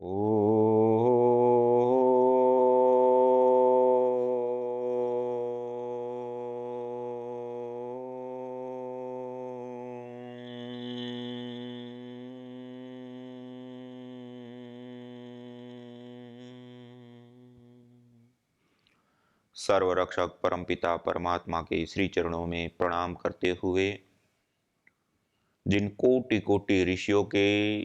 ओ सर्वरक्षक परमपिता परमात्मा के श्री चरणों में प्रणाम करते हुए, जिन कोटि कोटि ऋषियों के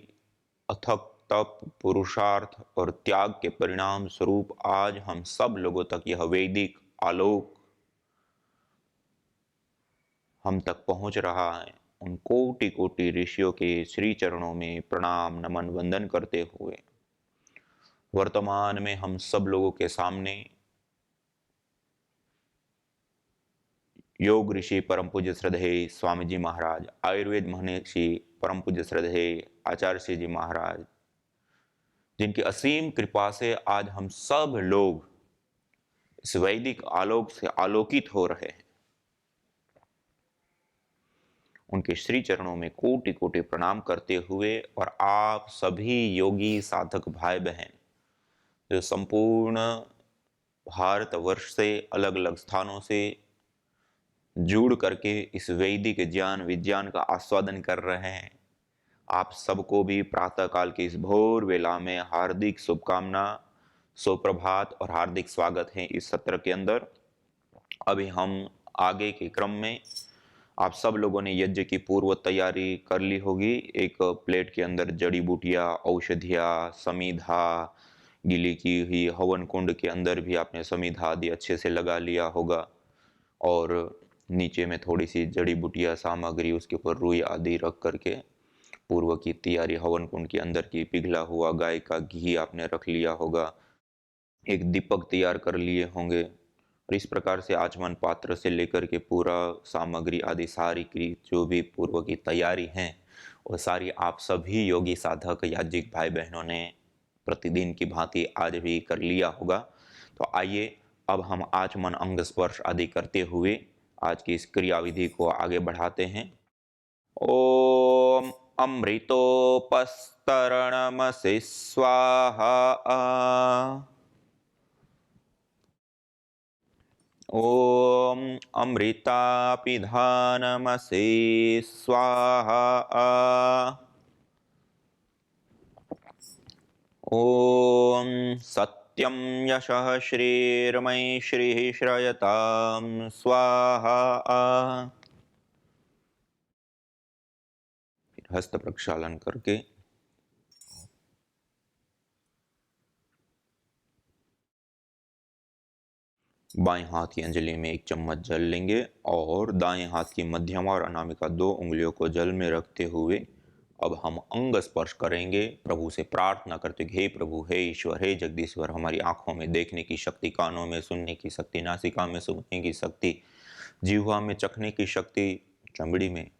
अथक तप, पुरुषार्थ और त्याग के परिणाम स्वरूप आज हम सब लोगों तक यह वैदिक आलोक हम तक पहुंच रहा है, उन कोटि कोटि ऋषियों के श्री चरणों में प्रणाम नमन वंदन करते हुए वर्तमान में हम सब लोगों के सामने योग ऋषि परम पूज्य श्रद्धेय स्वामी जी महाराज, आयुर्वेद महर्षि परम पूज्य श्रद्धेय आचार्य श्री जी महाराज, जिनकी असीम कृपा से आज हम सब लोग इस वैदिक आलोक से आलोकित हो रहे हैं। उनके श्री चरणों में कोटि कोटि प्रणाम करते हुए और आप सभी योगी साधक भाई बहन जो संपूर्ण भारतवर्ष से अलग अलग स्थानों से जुड़ करके इस वैदिक ज्ञान विज्ञान का आस्वादन कर रहे हैं, आप सबको भी प्रातः काल की इस भोर वेला में हार्दिक शुभकामना, सुप्रभात और हार्दिक स्वागत है इस सत्र के अंदर। अभी हम आगे के क्रम में आप सब लोगों ने यज्ञ की पूर्व तैयारी कर ली होगी। एक प्लेट के अंदर जड़ी बूटियां, औषधियां, समीधा, गीली की हुई हवन कुंड के अंदर भी आपने समीधा आदि अच्छे से लगा लिया होगा और नीचे में थोड़ी सी जड़ी बूटियां सामग्री, उसके ऊपर रुई आदि रख करके पूर्व की तैयारी, हवन कुंड के अंदर की पिघला हुआ गाय का घी आपने रख लिया होगा, एक दीपक तैयार कर लिए होंगे और इस प्रकार से आचमन पात्र से लेकर के पूरा सामग्री आदि सारी की जो भी पूर्व की तैयारी है वो सारी आप सभी योगी साधक याज्ञिक भाई बहनों ने प्रतिदिन की भांति आज भी कर लिया होगा। तो आइए अब हम आचमन अंग स्पर्श आदि करते हुए आज की इस क्रियाविधि को आगे बढ़ाते हैं। ओम अमृतोपस्तरणमसि स्वाहा। ओम अमृतापिधानमसि स्वाहा। ओम सत्यं यशः श्रीर्मयि श्रीः श्रयतां स्वाहा। हस्त प्रक्षालन करके बाएं हाथ की अंजलि में एक चम्मच जल लेंगे और दाएं हाथ की मध्यमा और अनामिका 2 उंगलियों को जल में रखते हुए अब हम अंग स्पर्श करेंगे, प्रभु से प्रार्थना करते हे प्रभु, हे ईश्वर, हे जगदीश्वर, हमारी आंखों में देखने की शक्ति, कानों में सुनने की शक्ति, नासिका में सूंघने की शक्ति, जिह्वा में चखने की शक्ति, चमड़ी में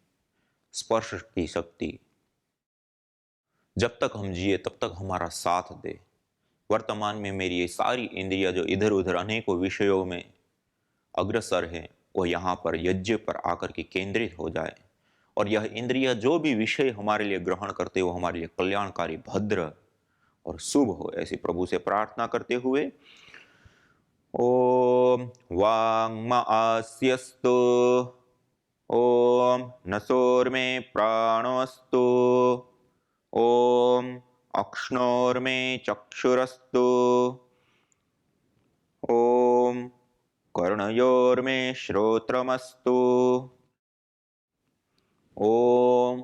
स्पर्श की शक्ति, जब तक हम जिए तब तक हमारा साथ दे। वर्तमान में मेरी ये सारी इंद्रिया जो इधर उधर अनेकों विषयों में अग्रसर है वो यहाँ पर यज्ञ पर आकर के केंद्रित हो जाए और यह इंद्रिया जो भी विषय हमारे लिए ग्रहण करते हो हमारे लिए कल्याणकारी, भद्र और शुभ हो, ऐसी प्रभु से प्रार्थना करते हुए ओम वांग्म आस्यस्तु, ओम नसोर्मे प्राणोस्तु, ओम अक्ष्णोर्मे चक्षुरस्तु, ओम कर्णयोर्मे श्रोत्रमस्तु, ओम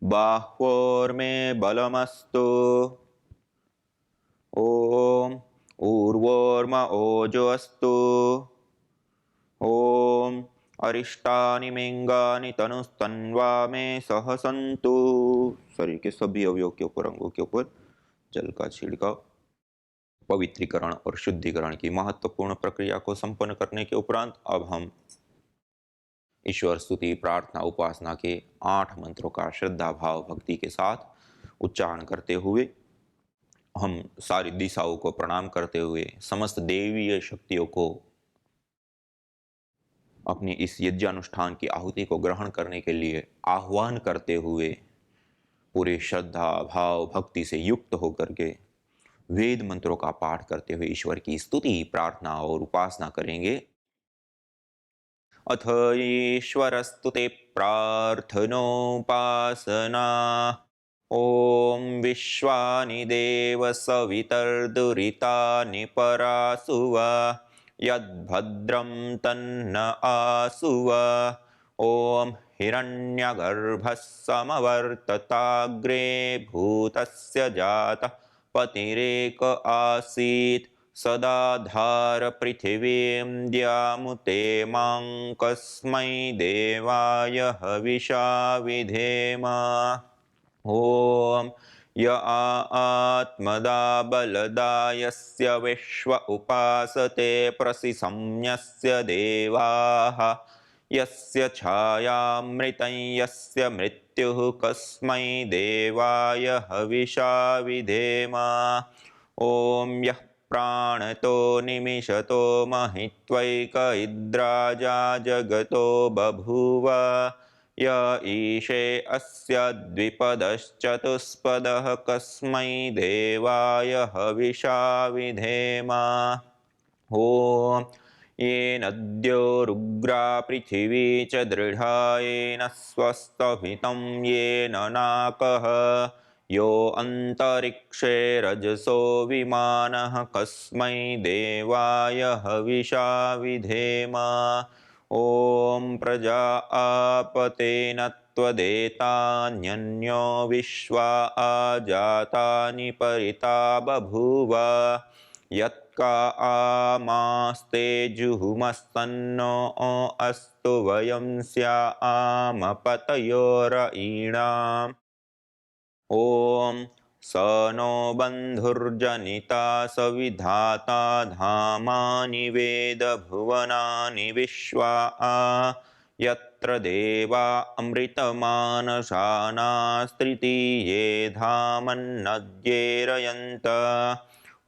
बाह्वोर्मे बलमस्तु, ओम ऊर्वोर्म ओजोऽस्तु, ओम अरिष्टानि मिंगानि तनुस्तन्वा में सह सन्तु। शरीर के सभी अवयवों के ऊपर, अंगों के ऊपर जल का छिड़काव पवित्रीकरण और शुद्धिकरण की महत्वपूर्ण प्रक्रिया को संपन्न करने के उपरांत अब हम ईश्वर स्तुति, प्रार्थना, उपासना के 8 मंत्रों का श्रद्धा भाव भक्ति के साथ उच्चारण करते हुए हम सारी दिशाओं को प्रणाम करते हुए समस्त देवीय शक्तियों को अपनी इस यज्ञानुष्ठान की आहुति को ग्रहण करने के लिए आह्वान करते हुए पूरे श्रद्धा भाव भक्ति से युक्त होकर के वेद मंत्रों का पाठ करते हुए ईश्वर की स्तुति, प्रार्थना और उपासना करेंगे। अथ ईश्वरस्तु ते प्रार्थनोपासना। ॐ विश्वानि देव सवितर्दुरितानि परासुव यद्भद्रं तन्न आसुव। ॐ हिरण्यगर्भः समवर्तताग्रे भूतस्य जातः पतिरेक आसीत् सदाधार पृथिवीं द्यामुते मां कस्मै देवाय हविषा विधेम। ॐ य आत्मदा बलदा यस्य विश्व उपासते प्रसिसंयस्य देवाः यस्य छायामृतं यस्य मृत्युः कस्मै देवाय हविषा विधेम। ॐ यः प्राणतो निमिषतो महित्वैक इद्राजा जगतो बभूव य ईशे अस्य द्विपदश्चतुष्पदः कस्मै देवाय हविषा विधेम। ॐ येनद्यो रुग्रा पृथिवी च दृढा येन स्वस्तभितं येन नाकः यो अन्तरिक्षे रजसो विमानः कस्मै देवाय हविषा विधेम। ॐ प्रजा आपतेन त्वदेतान्यन्यो विश्वा आजातानि परिता बभूव यत्का आमास्ते जुहुमस्तन्नो अस्तु वयं स्याम पतयोरयीणाम्। ॐ स नो बन्धुर्जनिता सविधाता धामानि वेदभुवनानि विश्वा यत्र देवा अमृतमानसानास्त्रितीये धामन्नद्येरयन्त।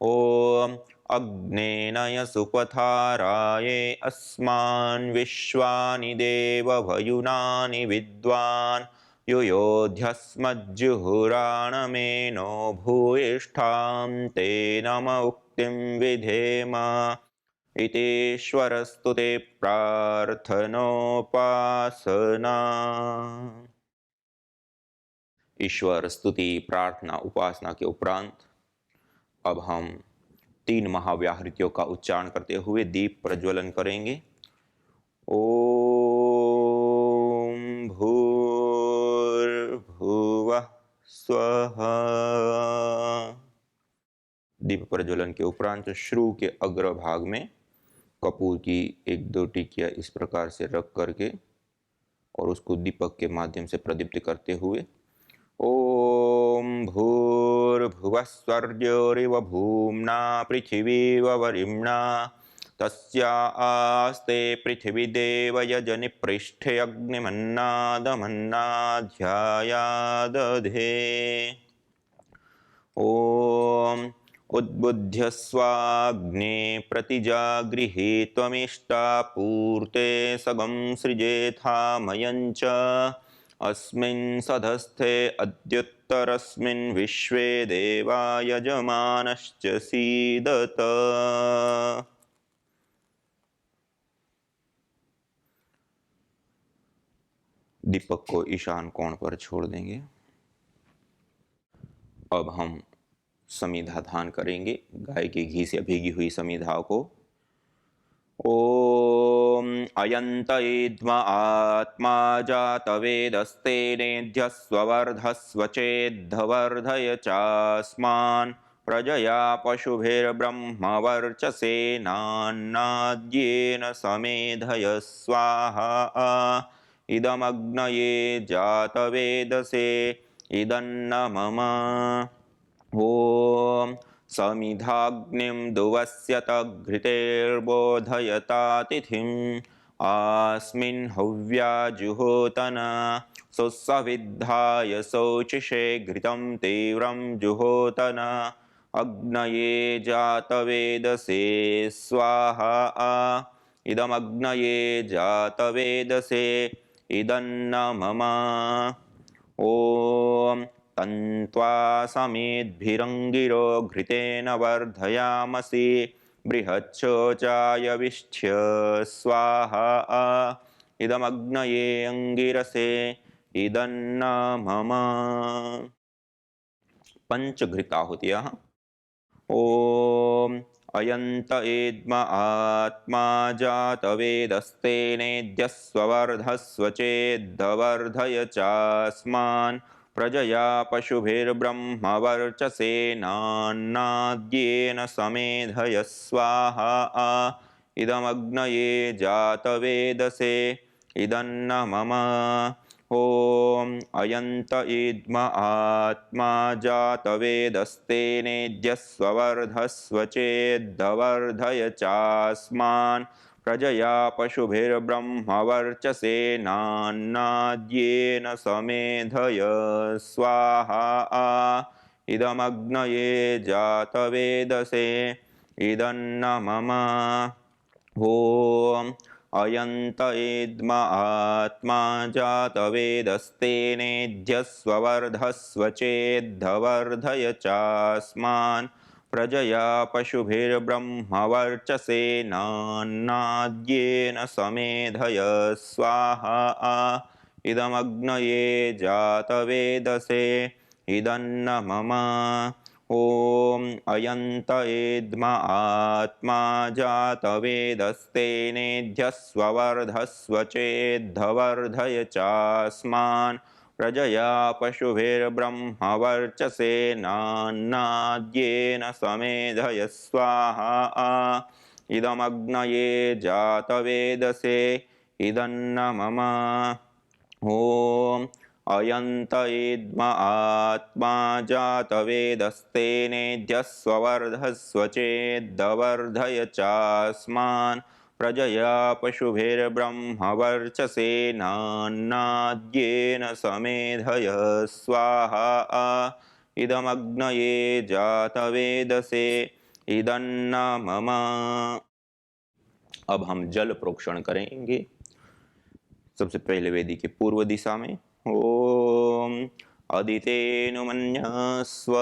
ॐ अग्नेनय सुपथाराये अस्मान् विश्वानि देवभयुनानि विद्वान् युयोध्यस्मज्जुहुराणमेनो भूयिष्ठां ते नम उक्तिं विधेम। इतीश्वरस्तु ते प्रार्थनोपासना। ईश्वर स्तुति, प्रार्थना, उपासना के उपरांत अब हम 3 महाव्याहृतियों का उच्चारण करते हुए दीप प्रज्वलन करेंगे। ओम भूर्भुवः स्वः। दीप प्रज्वलन के उपरांत श्रु के अग्रभाग में कपूर की 1-2 टिकिया इस प्रकार से रख करके और उसको दीपक के माध्यम से प्रदीप्त करते हुए ओम भूर्भुवः स्वर्योरिव भूम्ना पृथिवीव वरिम्णा तस्या आस्ते पृथिवी देव यजनि पृष्ठे अग्निमन्नादमन्नाध्यायादधे। ओम उद्बुद्ध्य स्वाग्ने प्रतिजागृहे त्वमिष्टा पूर्ते सगं सृजेथामयञ्च अस्मिन् सधस्थे अद्युत्तरस्मिन् विश्वे देवा यजमानश्च सीदत। दीपक को ईशान कोण पर छोड़ देंगे। अब हम समिधा धान करेंगे। गाय के घी से भीगी हुई समिधा को ओम अयंत इद्म आत्मा जातवेदस्ते नेध्यस्वर्धस्व चेद्धवर्धय चास्मान् प्रजया पशुभिर्ब्रह्मवर्चसेनान्नाद्येन समेधय स्वाहा इदमग्नये जातवेदसे इदन्न मम। ओम समिधाग्निं दुवस्यत घृतेर्बोधयतातिथिम् अस्मिन् हव्या जुहोतन सुसविद्धाय शोचिषे घृतं तीव्रं जुहोतन अग्नये जातवेदसे स्वाहा इदमग्नये जातवेदसे इदन्न मम। ओम तन्त्वा समेद्भिरङ्गिरो घृतेन वर्धयामसि बृहच्छोचाय विष्ठ्य स्वाहा इदमग्नये अंगिरसे इदन्न मम। पंचघृताहुतियः। ओम अयंत एद्म आत्मा जातवेदस्तेनेद्यस्वर्धस्व चेद्धवर्धय चास्मान् प्रजया पशुभिर्ब्रह्मवर्चसेनान्नाद्येन समेधय स्वाहा इदमग्नये जातवेदसे इदन्न मम। ओम अयंत इद्म आत्मा जातवेदस्तेनेद्यस्वर्धस्व चेद्धवर्धय चास्मान् प्रजया पशुभिर्ब्रह्मवर्चसेनान्नाद्येन समेधय स्वाहा इदमग्नये जातवेदसे इदन्न मम। ओम अयंत इद्म आत्मा जातवेदस्तेनेद्यस्वर्धस्व चेद्धवर्धय चास्मान् प्रजया पशुभिर्ब्रह्मवर्चसेनान्नाद्येन समेधय स्वाहा इदमग्नये जातवेदसे इदन्न मम। ओम अयंत इद्म आत्मा जातवेदस्तेनेद्यस्वर्धस्व चेद्धवर्धय चास्मान् प्रजया पशुभिर्ब्रह्मवर्चसेनान्नाद्येन समेधय स्वाहा इदमग्नये जातवेदसे इदन्न मम। ओम अयंत इद्म आत्मा जातवेदस्तेनेद्यस्वर्धस्व चेद्धवर्धय चास्मान् प्रजया पशुभिर्ब्रह्मवर्चसेनान्नाद्येन समेधय स्वाहा इदमग्नये जातवेदसे इदन्न मम। अब हम जल प्रोक्षण करेंगे। सबसे पहले वेदी के पूर्व दिशा में ओम अदितेनुमन्यस्व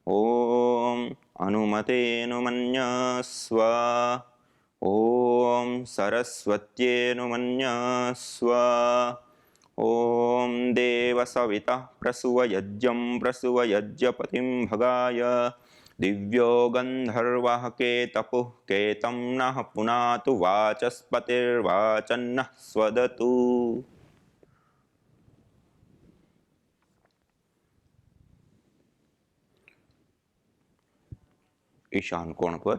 ओम अनुमतेनुमन्यस्व ओम सरस्वत्येनुमन्यस्व ओम देवसविता प्रसूवयज्ञं प्रसूवयज्ञपतिं भगाय दिव्यो गन्धर्वः केतपुः केतं नः पुनातु वाचस्पतिर्वाचन्नः स्वदतु। ईशान कोण पर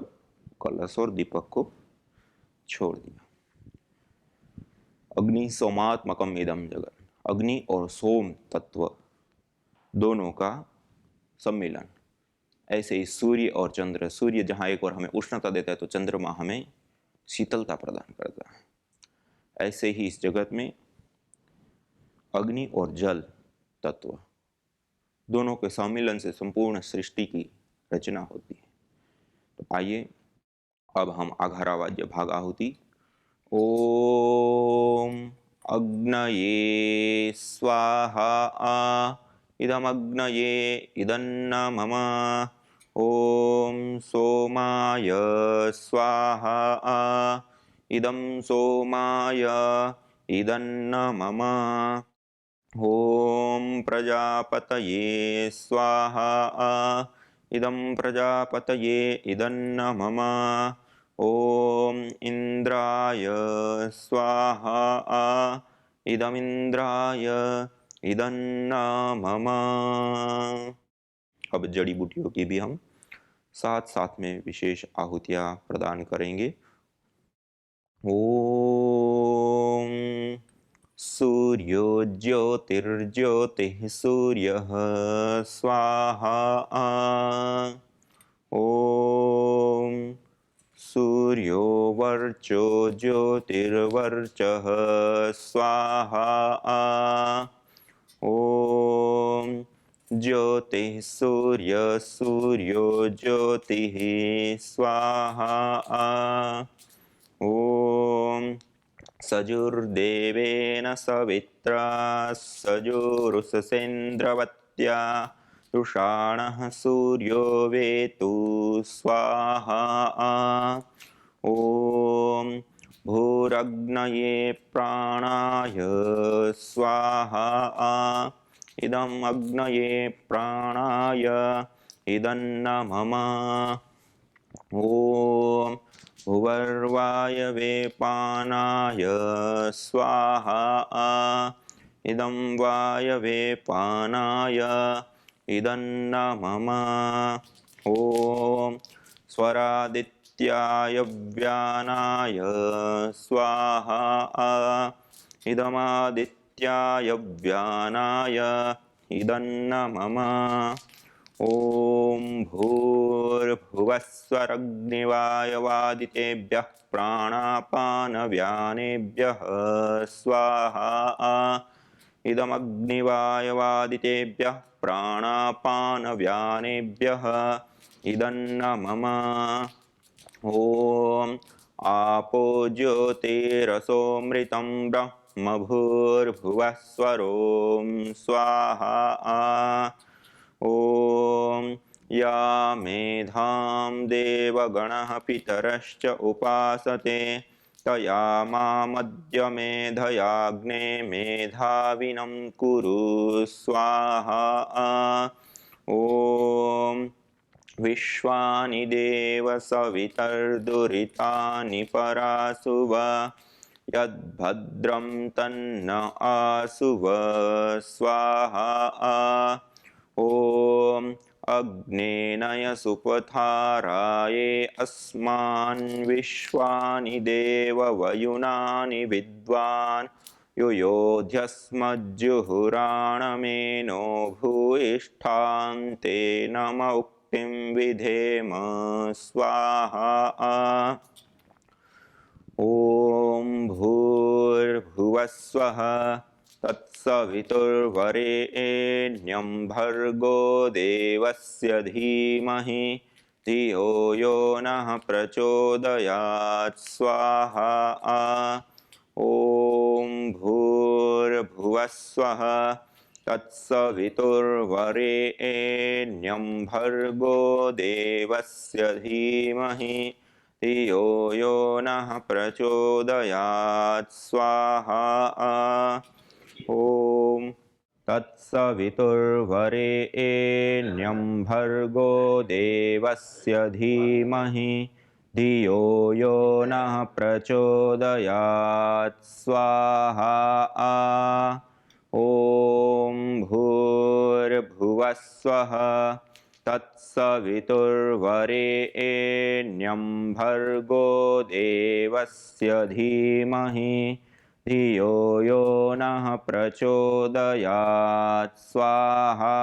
कलश और दीपक को छोड़ दिया। अग्नि सोमात्मकम इदम जगत, अग्नि और सोम तत्व दोनों का सम्मिलन। ऐसे ही सूर्य और चंद्र, सूर्य जहाँ एक और हमें उष्णता देता है तो चंद्रमा हमें शीतलता प्रदान करता है। ऐसे ही इस जगत में अग्नि और जल तत्व दोनों के सम्मिलन से संपूर्ण सृष्टि की रचना होती है। तो आइए अब हम आघारावाद्य भाग आहुति। ओम अग्नये स्वाहा इदमग्नये इदन्न मम। ओम सोमाय स्वाहा इदं सोमाय इदन्न मम। ओम प्रजापतये स्वाहा इदं प्रजापतये इदन्न मम। ओम इंद्राय स्वाहा इदमिंद्राय इदन्न मम। अब जड़ी बूटियों की भी हम साथ साथ में विशेष आहुतियां प्रदान करेंगे। ओम सूर्यो ज्योतिर्ज्योतिः सूर्यः स्वाहा। ओम सूर्यो वर्चो ज्योतिर्वर्चः स्वाहा। ओम ज्योतिः सूर्य सूर्यो ज्योतिः स्वाहा। ओम सजुर्देवेन सवित्रा सजुरुषसेन्द्रवत् प्रत्यायुषाणः सूर्यो वेतु स्वाहा ॐ भूरग्नये प्राणाय स्वाहा इदम् अग्नये प्राणाय इदन्न मम ॐ भुवर्वायवे पानाय स्वाहा इदं वायवे पानाय इदन्न मम ॐ स्वरादित्याय व्यानाय स्वाहा इदमादित्याय व्यानाय इदन्न मम ॐ भूर्भुवस्वरग्निवायवादितेभ्यः प्राणापानव्यानेभ्यः स्वाहा इदमग्निवायवादितेभ्यः प्राणापानव्यानेभ्यः इदन्न मम ॐ आपो ज्योतिरसोऽमृतं ब्रह्म भूर्भुवस्वरों स्वाहा ॐ या मेधां देवगणः पितरश्च उपासते तया मामद्य मेधयाग्ने मेधाविनं कुरु स्वाहा ॐ विश्वानि देव सवितर्दुरितानि परासुव यद्भद्रं तन्न आसुव स्वाहा ॐ अग्नेनय सुपथाराये अस्मान् विश्वानि देववयुनानि विद्वान् युयोध्यस्मज्जुहुराणमेनो भूयिष्ठां ते नम उक्तिं विधेम स्वाहा ॐ भूर्भुवस्वः तत्सवितुर्वरेण्यं भर्गो देवस्य धीमहि धियो यो नः प्रचोदयात् स्वाहा ॐ भूर्भुवस्वः तत्सवितुर्वरेण्यं भर्गो देवस्य धीमहि धियो यो नः प्रचोदयात् स्वाहा ॐ तत्सवितुर्वरेण्यं भर्गो देवस्य धीमहि धियो यो नः प्रचोदयात् स्वाहा ॐ भूर्भुवस्वः तत्सवितुर्वरेण्यं भर्गो देवस्य धीमहि धियो यो नः प्रचोदयात् स्वाहा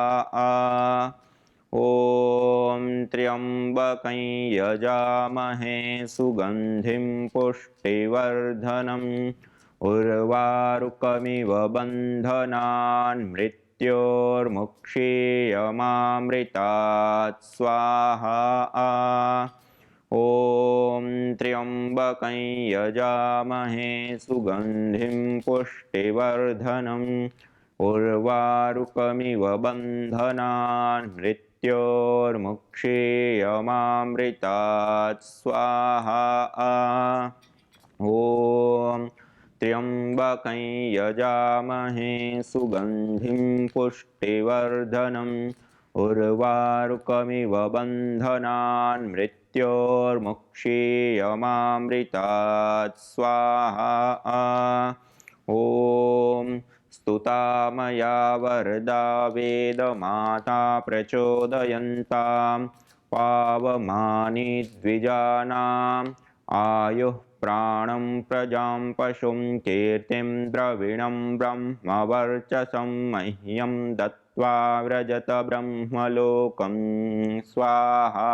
ॐ त्र्यम्बकं यजामहे सुगन्धिं पुष्टिवर्धनम् उर्वारुकमिव बन्धनान् मृत्योर्मुक्षीयमामृतात् स्वाहा ॐ त्र्यम्बकं यजामहे सुगन्धिं पुष्टिवर्धनम् उर्वारुकमिव बन्धनान् मृत्योर्मुक्षीयमामृतात् स्वाहा ॐ त्र्यम्बकं यजामहे सुगन्धिं पुष्टिवर्धनम् उर्वारुकमिव बन्धनान् मृत्योर्मुक्षीयमामृतात् स्वाहा ॐ स्तुता मया वरदा वेदमाता प्रचोदयन्तां पावमानि द्विजानाम् आयुः प्राणं प्रजां पशुं कीर्तिं द्रविणं ब्रह्मवर्चसं मह्यं दत्त्वा व्रजत ब्रह्मलोकं स्वाहा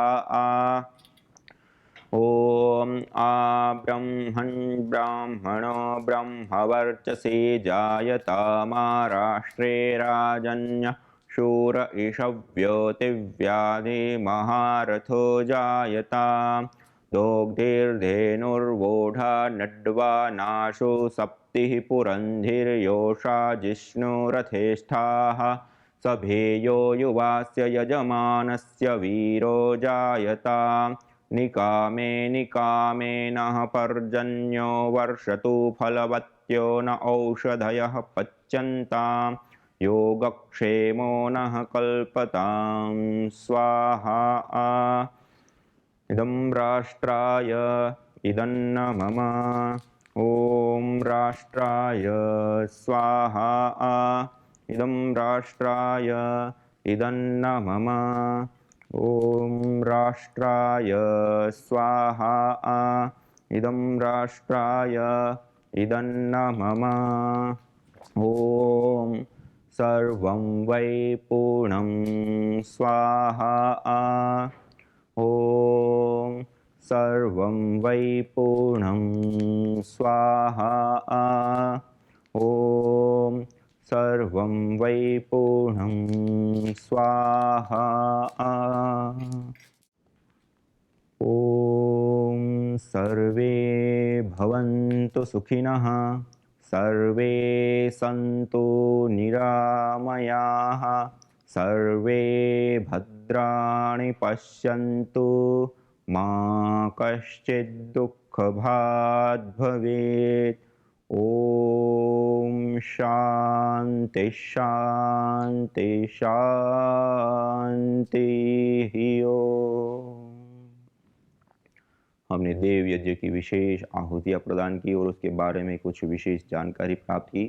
ॐ आब्रह्मन् ब्राह्मणो ब्रह्मवर्चसे जायतामाराष्ट्रे राजन्यः शूर इषव्योतिव्याधि महारथो जायताम् दोग्धिर्धेनुर्वोढा नड्वा नाशो सप्तिः पुरन्धिर्योषा जिष्णुरथेष्ठाः सभेयो युवास्य यजमानस्य वीरो जायता निकामे निकामेनः पर्जन्यो वर्षतु फलवत्यो न औषधयः पच्यन्ताम् योगक्षेमो नः कल्पतां स्वाहा इदं राष्ट्राय इदन्न मम ॐ राष्ट्राय स्वाहा इदं राष्ट्राय इदन्न मम ॐ राष्ट्राय स्वाहा इदं राष्ट्राय इदन्न मम ॐ सर्वं वै पूर्णं स्वाहा ॐ सर्वं वै पूर्णं स्वाहा ॐ सर्वं वै पूर्णं स्वाहा ॐ सर्वे भवन्तु सुखिनः सर्वे सन्तु निरामयाः सर्वे भद्राणि पश्यन्तु मा कश्चित् दुःखभाग् भवेत् ॐ शान्ति शान्ति शान्तिः ओम। हमने देव यज्ञ की विशेष आहुतियाँ प्रदान की और उसके बारे में कुछ विशेष जानकारी प्राप्त की।